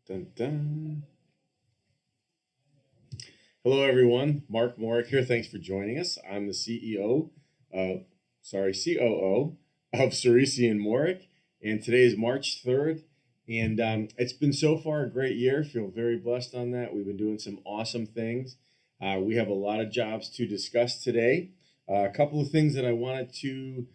Dun, dun. Hello, everyone. Mark Morek here. Thanks for joining us. I'm the COO of Ciresi Morek, and today is March 3rd. And it's been so far a great year. Feel very blessed on that. We've been doing some awesome things. We have a lot of jobs to discuss today. A couple of things that I wanted to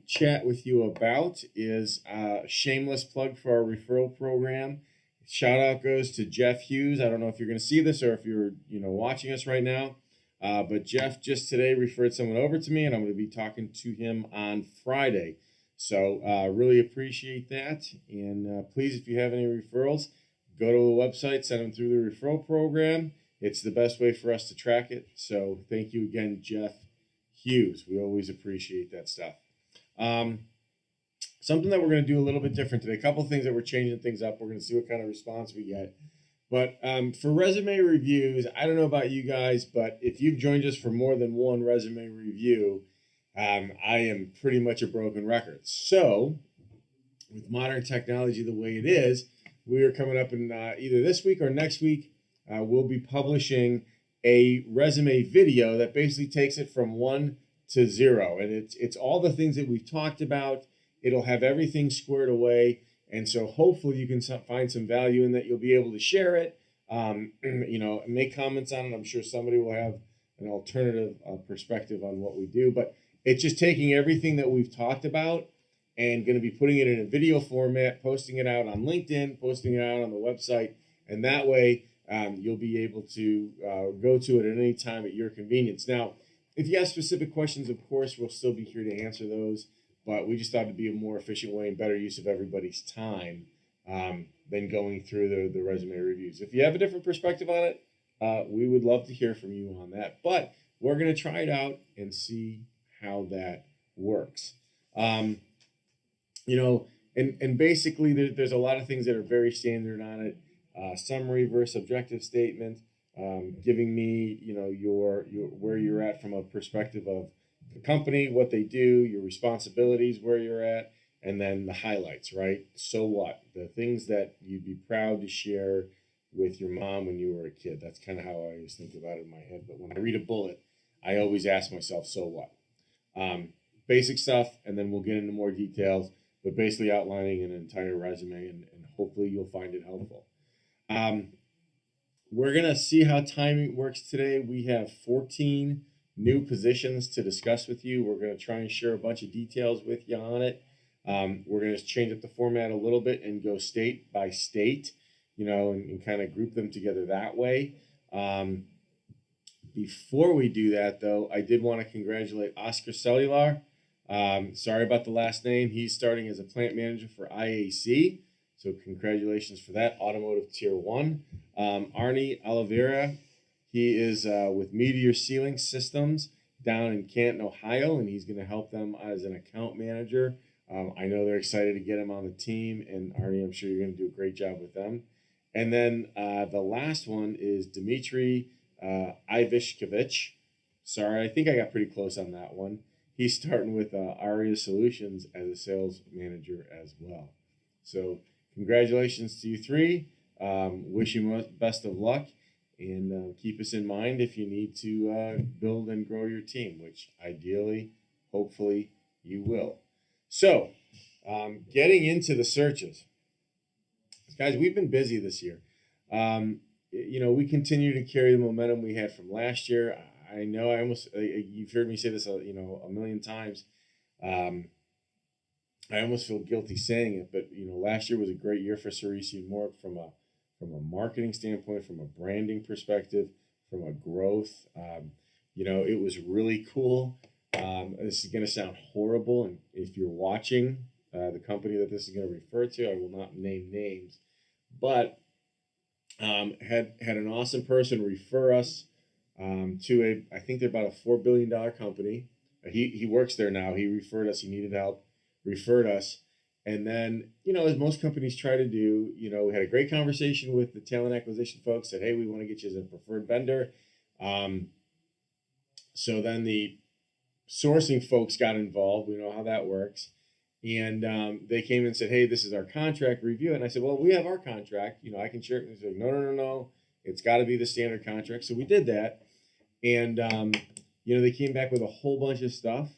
chat with you about is a shameless plug for our referral program. Shout out goes to Jeff Hughes. I don't know if you're going to see this or if you're watching us right now, but Jeff just today referred someone over to me, and I'm going to be talking to him on Friday. So really appreciate that. And please, if you have any referrals, go to the website, send them through the referral program. It's the best way for us to track it. So thank you again, Jeff Hughes. We always appreciate that stuff. Something that we're going to do a little bit different today. A couple of things that we're changing things up. We're going to see what kind of response we get. But for resume reviews, I don't know about you guys, but if you've joined us for more than one resume review, I am pretty much a broken record. So with modern technology the way it is, we are coming up in either this week or next week, we'll be publishing a resume video that basically takes it from 1 to 0. And it's all the things that we've talked about. It'll have everything squared away. And so hopefully you can find some value in that. You'll be able to share it, make comments on it. I'm sure somebody will have an alternative perspective on what we do. But it's just taking everything that we've talked about and going to be putting it in a video format, posting it out on LinkedIn, posting it out on the website. And that way you'll be able to go to it at any time at your convenience. Now, if you have specific questions, of course, we'll still be here to answer those. But we just thought it'd be a more efficient way and better use of everybody's time than going through the resume reviews. If you have a different perspective on it, we would love to hear from you on that. But we're going to try it out and see how that works. And basically there's a lot of things that are very standard on it. Summary versus objective statement, giving me, your where you're at from a perspective of the company, what they do, your responsibilities, where you're at, and then the highlights, right? So what? The things that you'd be proud to share with your mom when you were a kid. That's kind of how I always think about it in my head. But when I read a bullet, I always ask myself, so what? Basic stuff, and then we'll get into more details, but basically outlining an entire resume, and hopefully you'll find it helpful. We're going to see how timing works today. We have 14 new positions to discuss with you. We're going to try and share a bunch of details with you on it. We're going to change up the format a little bit and go state by state, and kind of group them together that way. Before we do that, though, I did want to congratulate Oscar Cellular. Sorry about the last name. He's starting as a plant manager for IAC. So congratulations for that, Automotive Tier 1. Arnie Oliveira, he is with Meteor Sealing Systems down in Canton, Ohio, and he's going to help them as an account manager. I know they're excited to get him on the team, and Arnie, I'm sure you're going to do a great job with them. And then the last one is Dmitry Ivishkovich. Sorry, I think I got pretty close on that one. He's starting with Aria Solutions as a sales manager as well. So congratulations to you three. Wish you best of luck. And keep us in mind if you need to build and grow your team, which ideally, hopefully, you will. So, getting into the searches. Guys, we've been busy this year. We continue to carry the momentum we had from last year. I know you've heard me say this, a million times. I almost feel guilty saying it, but, last year was a great year for Ciresi Morek from a marketing standpoint, from a branding perspective, from a growth. It was really cool. This is going to sound horrible, and if you're watching the company that this is going to refer to, I will not name names, but had an awesome person refer us to I think they're about a $4 billion company. He works there now. He referred us. He needed help, referred us. And then, as most companies try to do, we had a great conversation with the talent acquisition folks, said, hey, we want to get you as a preferred vendor. So then the sourcing folks got involved. We know how that works. And they came and said, "Hey, this is our contract review." And I said, "Well, we have our contract. I can share it." And they're like, "No, no, no, no. It's got to be the standard contract." So we did that, and they came back with a whole bunch of stuff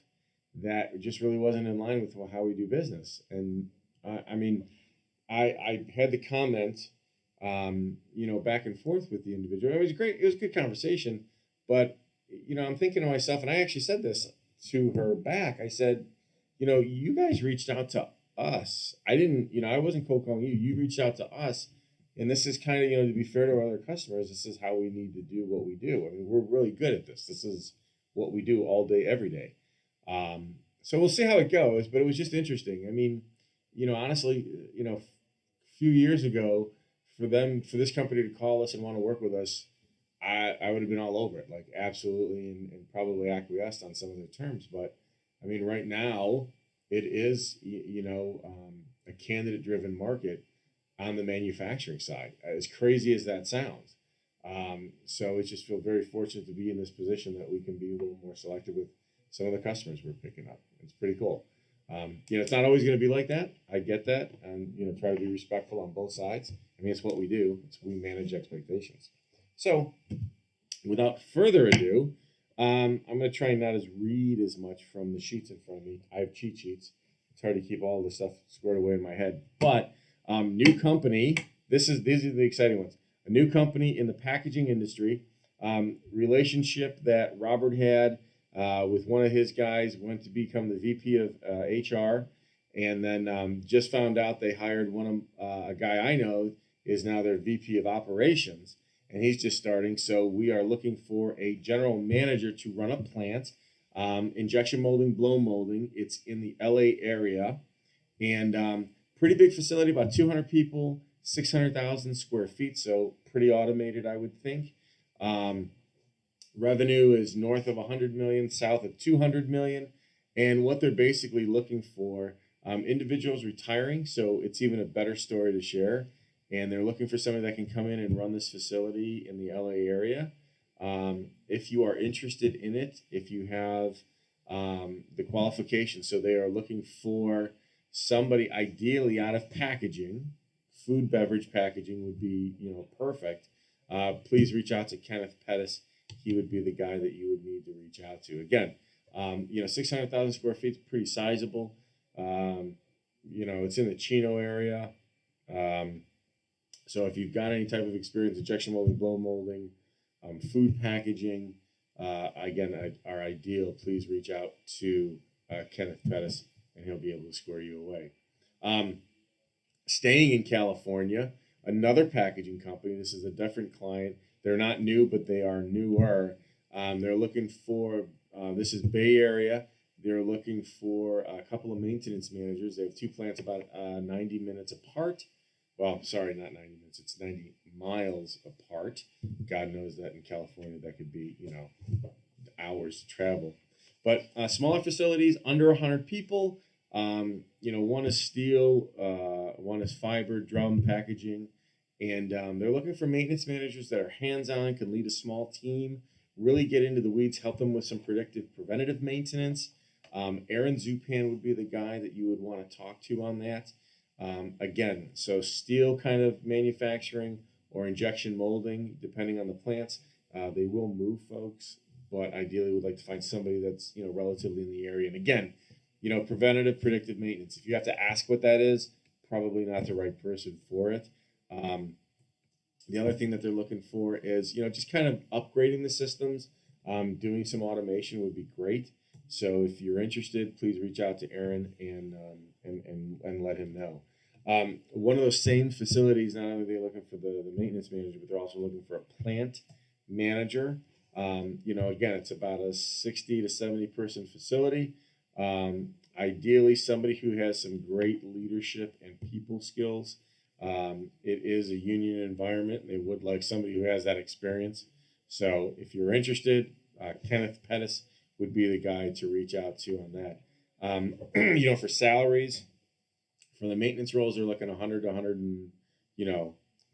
that just really wasn't in line with how we do business. And I mean, I had the comment, back and forth with the individual. It was great. It was a good conversation, but I'm thinking to myself, and I actually said this to her back. I said, you guys reached out to us. I didn't, I wasn't cold calling you. You reached out to us. And this is kind of, to be fair to our other customers, this is how we need to do what we do. I mean, we're really good at this. This is what we do all day, every day. So we'll see how it goes, but it was just interesting. I mean, honestly, a few years ago, for this company to call us and want to work with us, I would have been all over it, like absolutely, and probably acquiesced on some of their terms. But I mean, right now, it is, a candidate-driven market on the manufacturing side, as crazy as that sounds. So it's just feel very fortunate to be in this position that we can be a little more selective with some of the customers we're picking up. It's pretty cool. It's not always going to be like that. I get that, and try to be respectful on both sides. I mean, it's what we do. We manage expectations. So, without further ado, I'm going to try not read as much from the sheets in front of me. I have cheat sheets. It's hard to keep all this stuff squared away in my head. But new company. These are the exciting ones. A new company in the packaging industry. Relationship that Robert had with one of his guys, went to become the VP of HR, and then just found out they hired a guy I know is now their VP of operations, and he's just starting. So we are looking for a general manager to run a plant, injection molding, blow molding. It's in the LA area, and pretty big facility, about 200 people, 600,000 square feet, so pretty automated, I would think. Revenue is north of 100 million, south of 200 million, and what they're basically looking for, individuals retiring, so it's even a better story to share. And they're looking for somebody that can come in and run this facility in the LA area. If you are interested in it, if you have the qualifications, so they are looking for somebody ideally out of packaging. Food beverage packaging would be perfect. Please reach out to Kenneth Pettis. He would be the guy that you would need to reach out to. Again, 600,000 square feet is pretty sizable. It's in the Chino area. So if you've got any type of experience, injection molding, blow molding, food packaging, again, are ideal. Please reach out to Kenneth Pettis, and he'll be able to square you away. Staying in California, another packaging company. This is a different client. They're not new, but they are newer. They're looking for, this is Bay Area. They're looking for a couple of maintenance managers. They have two plants about 90 minutes apart. Well, sorry, not 90 minutes. It's 90 miles apart. God knows that in California, that could be, hours to travel. But smaller facilities, under 100 people. One is steel, one is fiber, drum, packaging. And they're looking for maintenance managers that are hands-on, can lead a small team, really get into the weeds, help them with some preventative maintenance. Aaron Zupan would be the guy that you would want to talk to on that. Again, so steel kind of manufacturing or injection molding, depending on the plants. They will move folks, but ideally would like to find somebody that's, relatively in the area. And again, preventative, predictive maintenance. If you have to ask what that is, probably not the right person for it. The other thing that they're looking for is, just kind of upgrading the systems. Doing some automation would be great. So if you're interested, please reach out to Aaron and let him know. One of those same facilities, not only are they looking for the maintenance manager, but they're also looking for a plant manager. Again, it's about a 60 to 70 person facility. Ideally, somebody who has some great leadership and people skills. It is a union environment. They would like somebody who has that experience. So if you're interested, Kenneth Pettis would be the guy to reach out to on that. For salaries, for the maintenance roles, they're looking 100 to 100 and,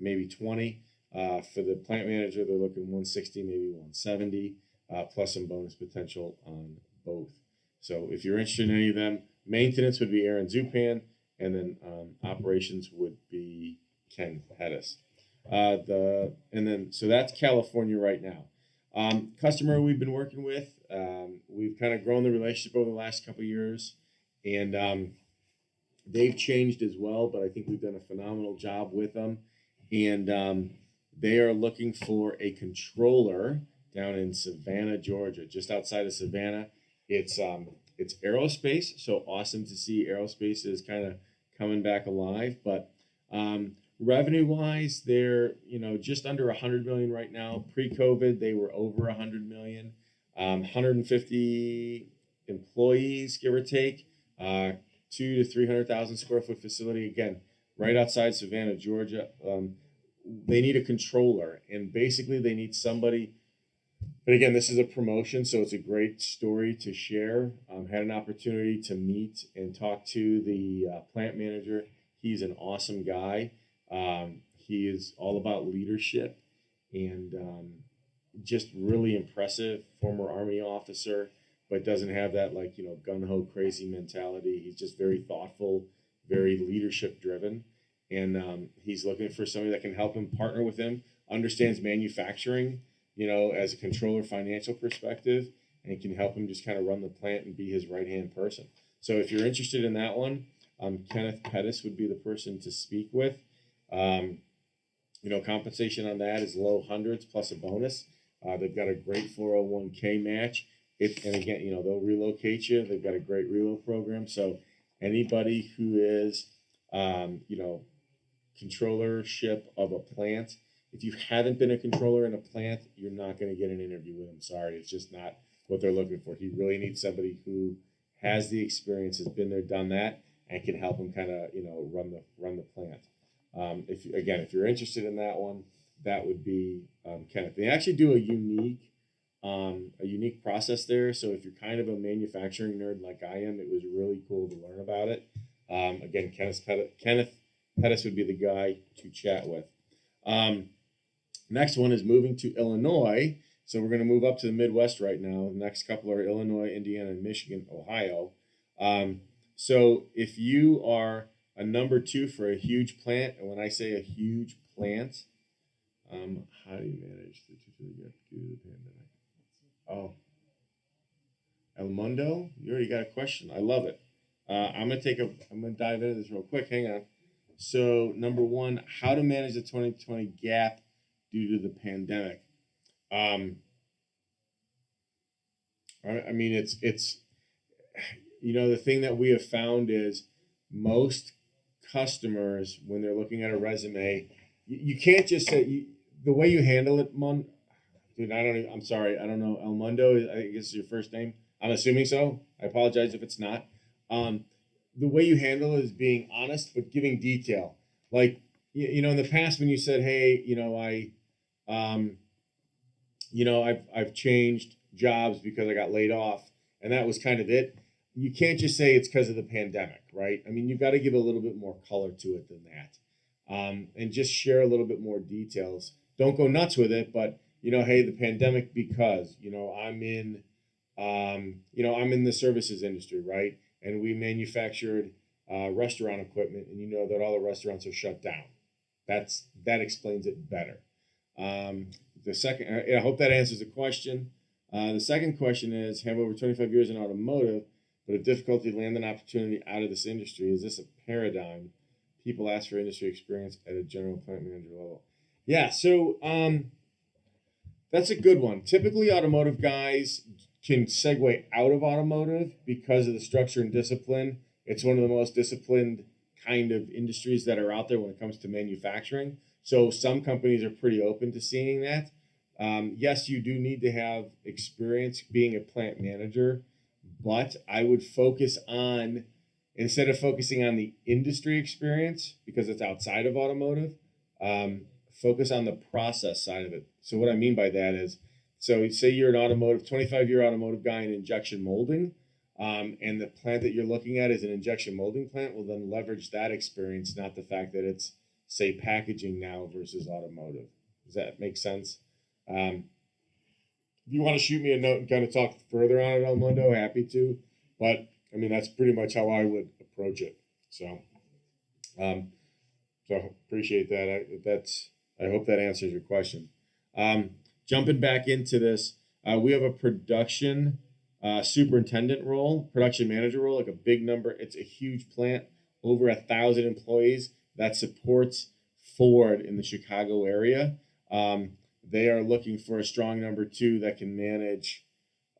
maybe 20. For the plant manager, they're looking 160, maybe 170, plus some bonus potential on both. So if you're interested in any of them, Maintenance would be Aaron Zupan, and then operations would be Ken Pettis. So that's California right now. Customer we've been working with, we've kind of grown the relationship over the last couple of years, and they've changed as well, but I think we've done a phenomenal job with them. And they are looking for a controller down in Savannah, Georgia, just outside of Savannah. It's aerospace, so awesome to see aerospace is kind of coming back alive. But revenue wise, they're just under 100 million right now. Pre-COVID, they were over 100 million. 150 employees, give or take. 200,000 to 300,000 square foot facility. Again, right outside Savannah, Georgia. They need a controller, and basically they need somebody. And again, this is a promotion, so it's a great story to share. Had an opportunity to meet and talk to the plant manager. He's an awesome guy. He is all about leadership and just really impressive. Former Army officer, but doesn't have that gung-ho crazy mentality. He's just very thoughtful, very leadership driven. And he's looking for somebody that can help him, partner with him, understands manufacturing, as a controller financial perspective, and can help him just kind of run the plant and be his right-hand person. So if you're interested in that one, Kenneth Pettis would be the person to speak with. Compensation on that is low hundreds plus a bonus. They've got a great 401k match. And again, they'll relocate you. They've got a great reload program. So anybody who is, controllership of a plant, if you haven't been a controller in a plant, you're not going to get an interview with him. Sorry, it's just not what they're looking for. He really needs somebody who has the experience, has been there, done that, and can help him kind of run the plant. If you're interested in that one, that would be Kenneth. They actually do a unique process there. So if you're kind of a manufacturing nerd like I am, it was really cool to learn about it. Again, Kenneth Pettis would be the guy to chat with. Next one is moving to Illinois. So we're going to move up to the Midwest right now. The next couple are Illinois, Indiana, Michigan, Ohio. So if you are a number two for a huge plant, and when I say a huge plant, how do you manage the due to the pandemic? Oh, El Mundo, you already got a question. I love it. I'm gonna dive into this real quick. Hang on. So number one, how to manage the 2020 gap due to the pandemic. I mean, it's the thing that we have found is most customers, when they're looking at a resume, you can't just say the way you handle it, dude. I'm sorry, I don't know. El Mundo, I guess is your first name. I'm assuming so. I apologize if it's not. The way you handle it is being honest, but giving detail. Like, in the past when you said, hey, I've changed jobs because I got laid off, and that was kind of it. You can't just say it's because of the pandemic, right? I mean, you've got to give a little bit more color to it than that, and just share a little bit more details. Don't go nuts with it, but hey, the pandemic because I'm in the services industry, right? And we manufactured restaurant equipment, and that all the restaurants are shut down. That explains it better. The second, I hope that answers the question. The second question is, have over 25 years in automotive, but have difficulty landing an opportunity out of this industry. Is this a paradigm? People ask for industry experience at a general plant manager level. Yeah, so that's a good one. Typically, automotive guys can segue out of automotive because of the structure and discipline. It's one of the most disciplined kind of industries that are out there when it comes to manufacturing. So some companies are pretty open to seeing that. Yes, you do need to have experience being a plant manager, but I would focus on, instead of focusing on the industry experience, because it's outside of automotive, focus on the process side of it. So what I mean by that is, so say you're an 25-year automotive guy in injection molding, and the plant that you're looking at is an injection molding plant, well, then leverage that experience, not the fact that it's, say, packaging now versus automotive. Does that make sense? If you want to shoot me a note and kind of talk further on it, El Mundo, happy to. But I mean, that's pretty much how I would approach it. So, um, so appreciate that. I hope that answers your question. Um, Jumping back into this, we have a production superintendent role, production manager role, like a big number. It's a huge plant, over 1,000 employees that supports Ford in the Chicago area. They are looking for a strong number two that can manage,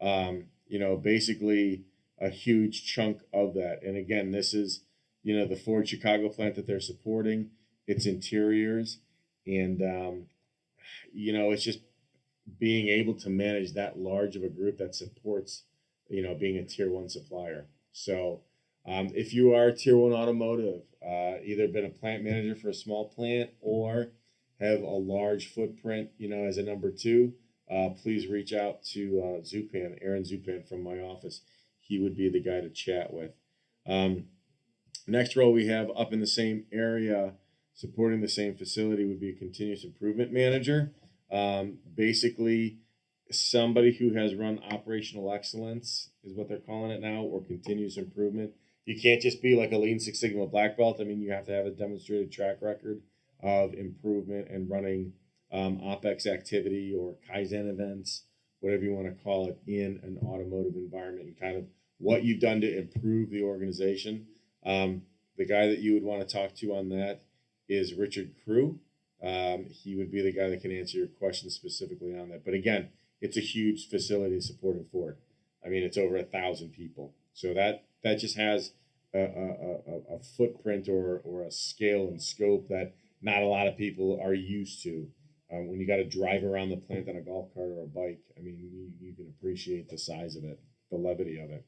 basically a huge chunk of that. And again, this is, the Ford Chicago plant that they're supporting. It's interiors, and it's just being able to manage that large of a group that supports, being a tier one supplier. So if you are tier one automotive, either been a plant manager for a small plant or have a large footprint, as a number two, please reach out to Aaron Zupan from my office. He would be the guy to chat with. Next role we have up in the same area, supporting the same facility, would be a continuous improvement manager. Basically, somebody who has run operational excellence is what they're calling it now, or continuous improvement. You can't just be like a Lean Six Sigma black belt. I mean, you have to have a demonstrated track record of improvement and running OPEX activity or Kaizen events, whatever you want to call it, in an automotive environment, and kind of what you've done to improve the organization. The guy that you would want to talk to on that is Richard Crew. He would be the guy that can answer your questions specifically on that. But again, it's a huge facility supporting Ford. I mean, it's over 1,000 people. So that just has a footprint or a scale and scope that not a lot of people are used to. When you got to drive around the plant on a golf cart or a bike, I mean, you can appreciate the size of it, the levity of it.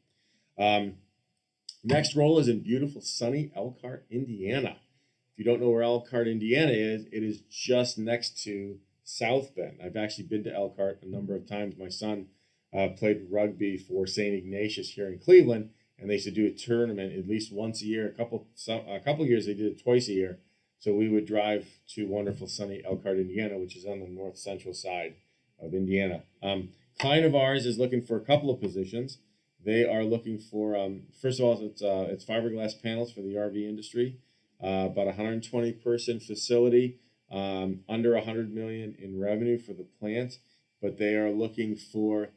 Next role is in beautiful, sunny Elkhart, Indiana. If you don't know where Elkhart, Indiana is, it is just next to South Bend. I've actually been to Elkhart a number of times. My son played rugby for St. Ignatius here in Cleveland, and they used to do a tournament at least once a year. A couple years they did it twice a year. So we would drive to wonderful, sunny Elkhart, Indiana, which is on the north central side of Indiana. Client of ours is looking for a couple of positions. They are looking for, first of all, it's fiberglass panels for the RV industry. About 120 person facility, under 100 million in revenue for the plant, but they are looking for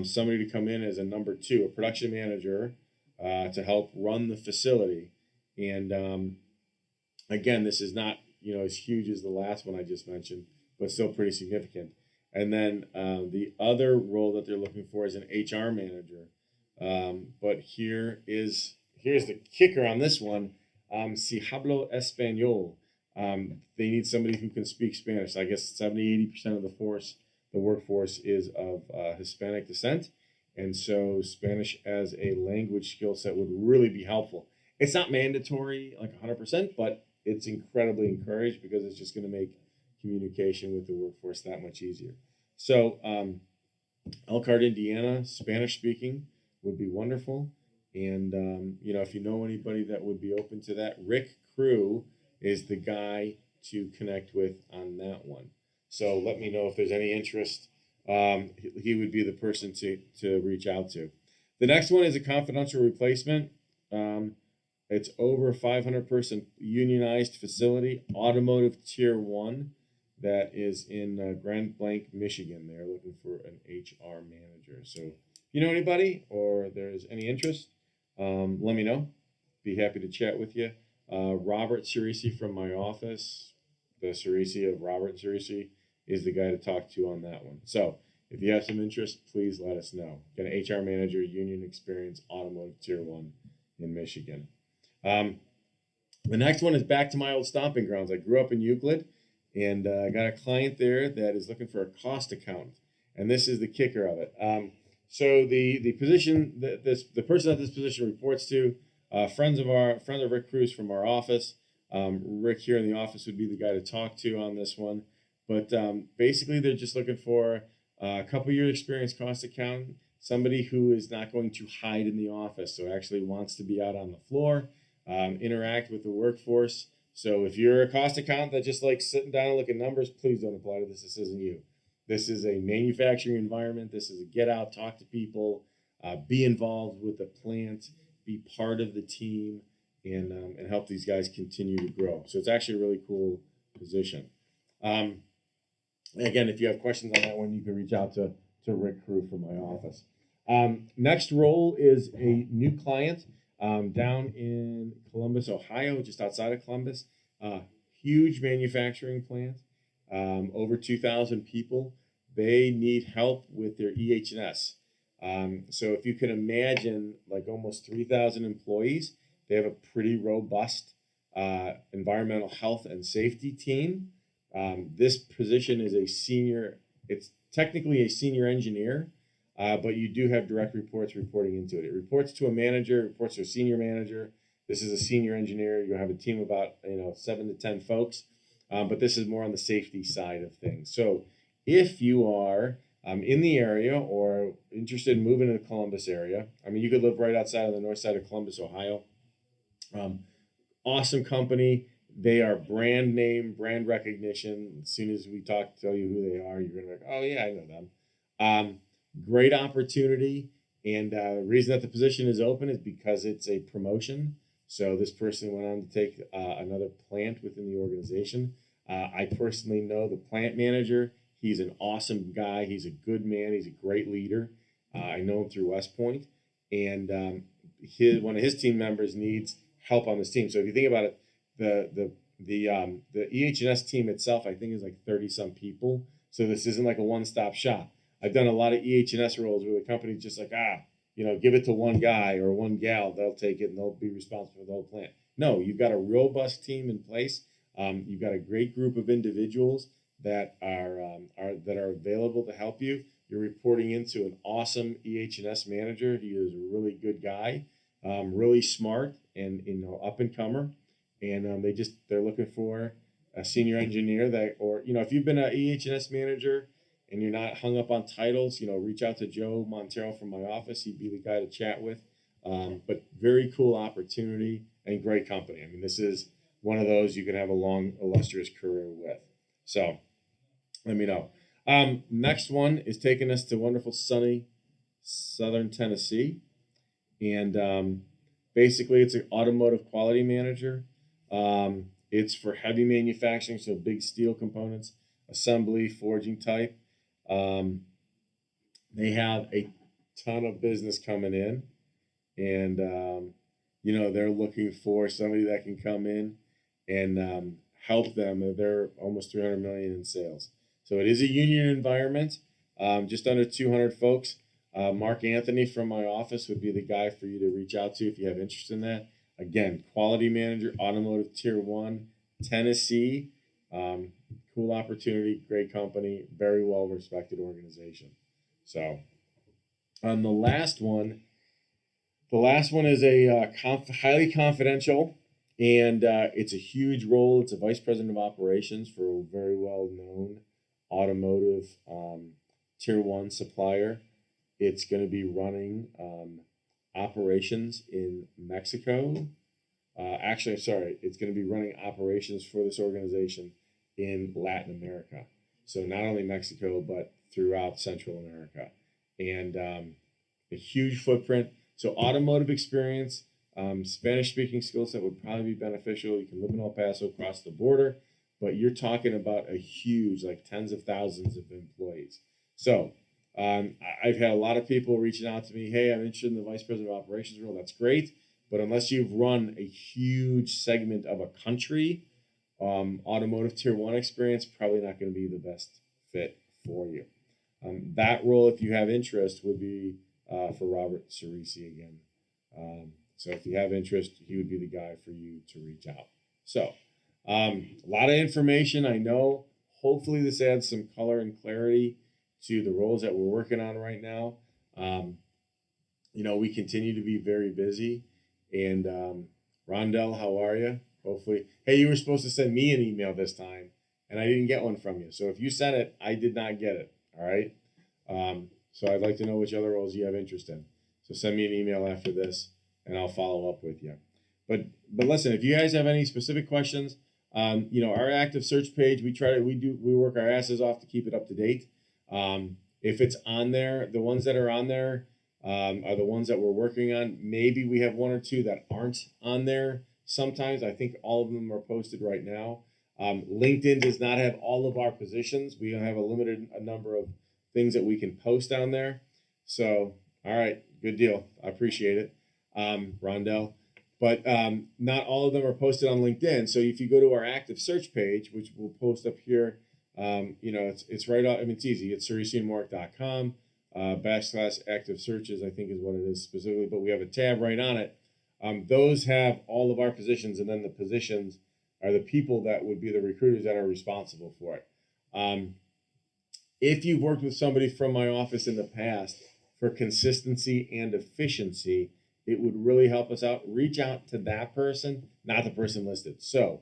somebody to come in as a number two, a production manager, to help run the facility. And again, this is not as huge as the last one I just mentioned, but still pretty significant. And then the other role that they're looking for is an HR manager. But here's the kicker on this one. Si hablo español. They need somebody who can speak Spanish. I guess 70-80% of the workforce is of Hispanic descent. And so Spanish as a language skill set would really be helpful. It's not mandatory like 100%, but it's incredibly encouraged because it's just going to make communication with the workforce that much easier. So Elkhart, Indiana, Spanish speaking would be wonderful. And, if you know anybody that would be open to that, Rick Crew is the guy to connect with on that one. So let me know if there's any interest. He would be the person to reach out to. The next one is a confidential replacement. It's over 500 person unionized facility, automotive tier one, that is in Grand Blanc, Michigan. They're looking for an HR manager. So if you know anybody or there's any interest, let me know. Be happy to chat with you. Robert Ciresi from my office, the Ciresi of Robert Ciresi, is the guy to talk to on that one. So if you have some interest, please let us know. Got an HR manager, union experience, automotive tier one in Michigan. The next one is back to my old stomping grounds. I grew up in Euclid, and I got a client there that is looking for a cost accountant, and this is the kicker of it. So the position that the person that this position reports to, friend of Rick Cruz from our office. Rick here in the office would be the guy to talk to on this one. But basically, they're just looking for a couple year experience cost accountant, somebody who is not going to hide in the office, so actually wants to be out on the floor, interact with the workforce. So if you're a cost accountant that just likes sitting down and looking at numbers, please don't apply to this. This isn't you. This is a manufacturing environment. This is a get out, talk to people, be involved with the plant, be part of the team and help these guys continue to grow. So it's actually a really cool position. Again, if you have questions on that one, you can reach out to Rick Crew from my office. Next role is a new client down in Columbus, Ohio, just outside of Columbus. Huge manufacturing plant, over 2,000 people. They need help with their EH&S. So if you can imagine, like almost 3,000 employees, they have a pretty robust environmental health and safety team. This position is a senior, it's technically a senior engineer, but you do have direct reports reporting into it. It reports to a manager, reports to a senior manager. This is a senior engineer. You'll have a team of about 7 to 10 folks, but this is more on the safety side of things. So if you are in the area or interested in moving to the Columbus area, I mean, you could live right outside of the north side of Columbus, Ohio. Awesome company. They are brand name, brand recognition. As soon as we tell you who they are, you're going to be like, oh, yeah, I know them. Great opportunity. And the reason that the position is open is because it's a promotion. So this person went on to take another plant within the organization. I personally know the plant manager. He's an awesome guy. He's a good man. He's a great leader. I know him through West Point. And one of his team members needs help on this team. So if you think about it, the EH&S team itself, I think, is like 30-some people. So this isn't like a one-stop shop. I've done a lot of EH&S roles where the company's just like, give it to one guy or one gal. They'll take it and they'll be responsible for the whole plant. No, you've got a robust team in place. You've got a great group of individuals that are available to help you. You're reporting into an awesome EH&S manager. He is a really good guy, really smart and up and comer. And they're looking for a senior engineer if you've been an EH&S manager and you're not hung up on titles, reach out to Joe Montero from my office. He'd be the guy to chat with. But very cool opportunity and great company. I mean, this is one of those you can have a long, illustrious career with. So let me know. Next one is taking us to wonderful, sunny southern Tennessee. And basically, it's an automotive quality manager. It's for heavy manufacturing, so big steel components, assembly, forging type. They have a ton of business coming in, and they're looking for somebody that can come in and help them. They're almost 300 million in sales, so it is a union environment. Just under 200 folks. Mark Anthony from my office would be the guy for you to reach out to if you have interest in that. Again, quality manager, automotive tier 1, Tennessee. Cool opportunity, great company, very well respected organization. So, on the last one is a highly confidential, and it's a huge role. It's a vice president of operations for a very well known automotive tier 1 supplier. It's going to be running operations in Mexico. It's going to be running operations for this organization in Latin America. So not only Mexico, but throughout Central America. And a huge footprint. So automotive experience, Spanish-speaking skill set would probably be beneficial. You can live in El Paso, cross the border, but you're talking about a huge, like tens of thousands of employees. So I've had a lot of people reaching out to me, hey, I'm interested in the vice president of operations role. That's great. But unless you've run a huge segment of a country, automotive tier 1 experience, probably not going to be the best fit for you. That role, if you have interest, would be for Robert Ciresi again. So if you have interest, he would be the guy for you to reach out. So a lot of information, I know. Hopefully this adds some color and clarity to the roles that we're working on right now. We continue to be very busy. And Rondell, how are you? Hopefully. Hey, you were supposed to send me an email this time, and I didn't get one from you. So if you sent it, I did not get it. All right. So I'd like to know which other roles you have interest in. So send me an email after this, and I'll follow up with you. But listen, if you guys have any specific questions, our active search page, we work our asses off to keep it up to date. If it's on there, the ones that are on there, are the ones that we're working on. Maybe we have one or two that aren't on there. Sometimes I think all of them are posted right now. LinkedIn does not have all of our positions. We have a limited number of things that we can post on there. So, all right, good deal. I appreciate it, Rondell. But not all of them are posted on LinkedIn. So if you go to our active search page, which we'll post up here, it's right out. I mean, it's easy. It's CeresiMorek.com. / active searches, I think is what it is specifically, but we have a tab right on it. Those have all of our positions, and then the positions are the people that would be the recruiters that are responsible for it. If you've worked with somebody from my office in the past, for consistency and efficiency, it would really help us out. Reach out to that person, not the person listed. So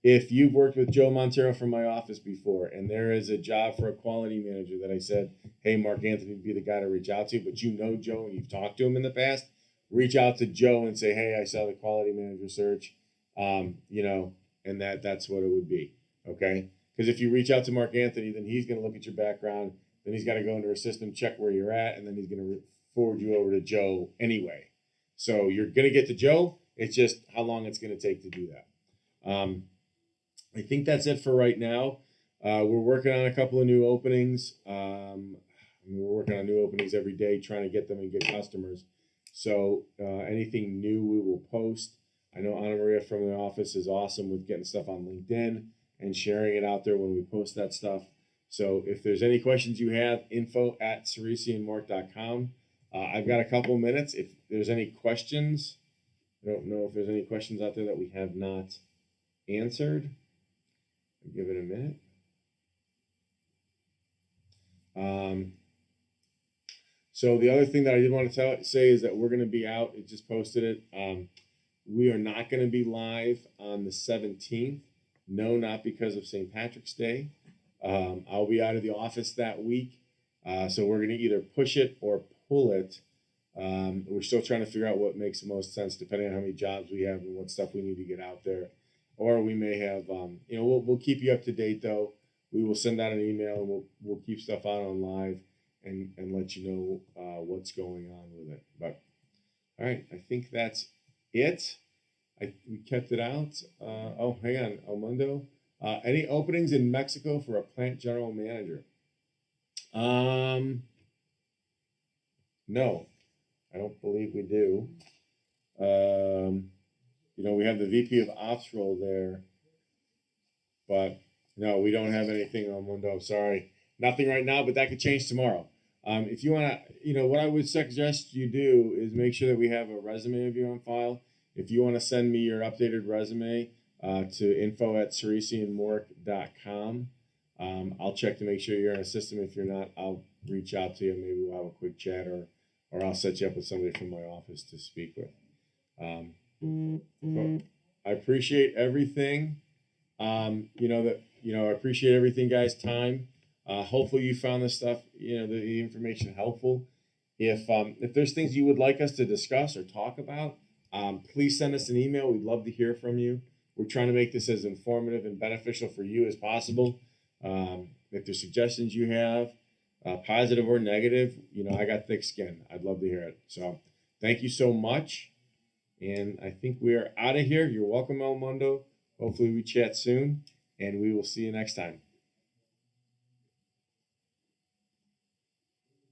if you've worked with Joe Montero from my office before, and there is a job for a quality manager that I said, hey, Mark Anthony would be the guy to reach out to, but you know Joe and you've talked to him in the past, reach out to Joe and say, hey, I saw the quality manager search, and that's what it would be, okay? Because if you reach out to Mark Anthony, then he's going to look at your background, then he's got to go into our system, check where you're at, and then he's going to forward you over to Joe anyway. So you're going to get to Joe. It's just how long it's going to take to do that. I think that's it for right now. We're working on a couple of new openings. We're working on new openings every day, trying to get them and get customers. So anything new we will post. I know Anna Maria from the office is awesome with getting stuff on LinkedIn and sharing it out there when we post that stuff. So if there's any questions you have, info@CeresiMorek.com. I've got a couple minutes. If there's any questions, I don't know if there's any questions out there that we have not answered. I'll give it a minute. So the other thing that I did want to say is that we're going to be out. It just posted it. We are not going to be live on the 17th. No, not because of St. Patrick's Day. I'll be out of the office that week. So we're going to either push it or pull it. We're still trying to figure out what makes the most sense depending on how many jobs we have and what stuff we need to get out there. Or we may have, we'll keep you up to date though. We will send out an email and we'll keep stuff out on live and let you know what's going on with it. But all right, I think that's it. We kept it out. Hang on, Almundo. Any openings in Mexico for a plant general manager? No, I don't believe we do. We have the VP of Ops role there, but no, we don't have anything on Mundo. Sorry, nothing right now, but that could change tomorrow. If you want to, what I would suggest you do is make sure that we have a resume of you on file. If you want to send me your updated resume to info@CeresiMorek.com, I'll check to make sure you're in a system. If you're not, I'll reach out to you. Maybe we'll have a quick chat, or I'll set you up with somebody from my office to speak with. I appreciate everything. I appreciate everything, guys. Time. Hopefully you found this stuff, the information helpful. If there's things you would like us to discuss or talk about, please send us an email. We'd love to hear from you. We're trying to make this as informative and beneficial for you as possible. If there's suggestions you have, positive or negative, I got thick skin. I'd love to hear it. So thank you so much. And I think we are out of here. You're welcome, El Mundo. Hopefully we chat soon, and we will see you next time.